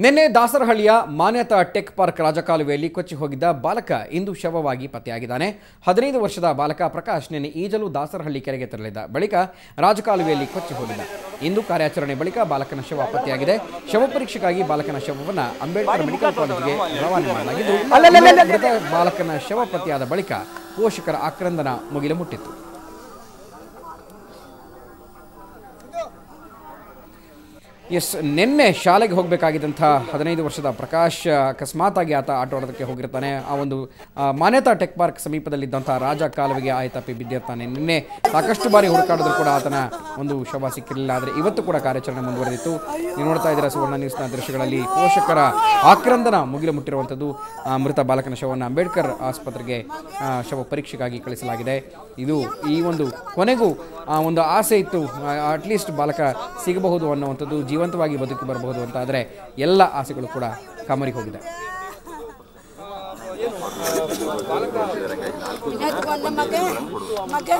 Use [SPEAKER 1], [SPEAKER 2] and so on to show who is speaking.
[SPEAKER 1] ನಿನ್ನೆ ದಾಸರಹಳ್ಳಿಯ ಮಾನ್ಯತಾ tech park ರಾಜಕಾಲುವೆಯಲ್ಲಿ ಕೊಚ್ಚಿ ಹೋಗಿದ್ದ ಬಾಲಕ ಇಂದು ಶವವಾಗಿ ಪತ್ತೆಯಾಗಿದ್ದಾನೆ. 15 ವರ್ಷದ ಬಾಲಕ ಪ್ರಕಾಶ್ ನಿನ್ನೆ ಈಜಲು ದಾಸರಹಳ್ಳಿ ಕೆರೆಗೆ ತೆರಳಿದ್ದ ಬಳಿಕ ರಾಜಕಾಲುವೆಯಲ್ಲಿ ಕೊಚ್ಚಿ ಹೋಗಿದ್ದ. ಇಂದು ಕಾರ್ಯಾಚರಣೆ ಬಳಿಕ ಬಾಲಕನ ಶವ ಪತ್ತೆಯಾಗಿದೆ. ಶವ ಪರೀಕ್ಷೆಗಾಗಿ ಬಾಲಕನ ಶವವನ್ನು ಅಂಬೇಡ್ಕರ್ ಮೆಡಿಕಲ್ ಕಾಲೇಜಿಗೆ ರವಾನೆ ಮಾಡಲಾಗಿದ್ದು, ಮೃತ ಬಾಲಕನ ಶವ ಪತ್ತೆಯಾದ ಬಳಿಕ ಪೋಷಕರ ಆಕ್ರಂದನ ಮುಗಿಲು ಮುಟ್ಟಿತ್ತು. ನಿನ್ನೆ ಶಾಲೆಗೆ ಹೋಗಬೇಕಾಗಿದ್ದಂಥ 15 ವರ್ಷದ ಪ್ರಕಾಶ್ ಅಕಸ್ಮಾತಾಗಿ ಆತ ಆಟೋ ಆಡೋದಕ್ಕೆ ಹೋಗಿರ್ತಾನೆ. ಆ ಒಂದು ಮಾನ್ಯತಾ ಟೆಕ್ ಪಾರ್ಕ್ ಸಮೀಪದಲ್ಲಿದ್ದಂಥ ರಾಜ ಕಾಲುವೆಗೆ ಆಯ್ತಪ್ಪಿ ಬಿದ್ದಿರ್ತಾನೆ. ನಿನ್ನೆ ಸಾಕಷ್ಟು ಬಾರಿ ಹುಡುಕಾಡಿದ್ರು ಕೂಡ ಆತನ ಒಂದು ಶವ ಸಿಕ್ಕಿರಲಿಲ್ಲ. ಆದರೆ ಇವತ್ತು ಕೂಡ ಕಾರ್ಯಾಚರಣೆ ಮುಂದುವರೆದಿತ್ತು. ನೀವು ನೋಡ್ತಾ ಇದ್ದೀರಾ ಸುವರ್ಣ ನ್ಯೂಸ್ನ ದೃಶ್ಯಗಳಲ್ಲಿ ಪೋಷಕರ ಆಕ್ರಂದನ ಮುಗಿಲು ಮುಟ್ಟಿರುವಂಥದ್ದು. ಮೃತ ಬಾಲಕನ ಶವವನ್ನು ಅಂಬೇಡ್ಕರ್ ಆಸ್ಪತ್ರೆಗೆ ಶವ ಪರೀಕ್ಷೆಗಾಗಿ ಕಳಿಸಲಾಗಿದೆ. ಇದು ಈ ಒಂದು ಕೊನೆಗೂ ಒಂದು ಆಸೆ ಇತ್ತು, ಅಟ್ಲೀಸ್ಟ್ ಬಾಲಕ ಸಿಗಬಹುದು ಅನ್ನುವಂಥದ್ದು, ಜೀವಂತವಾಗಿ ಬದುಕಿ ಬರಬಹುದು ಅಂತ. ಆದರೆ ಎಲ್ಲ ಆಸೆಗಳು ಕೂಡ ಕಮರಿ ಹೋಗಿದೆ.
[SPEAKER 2] ಮಗೆ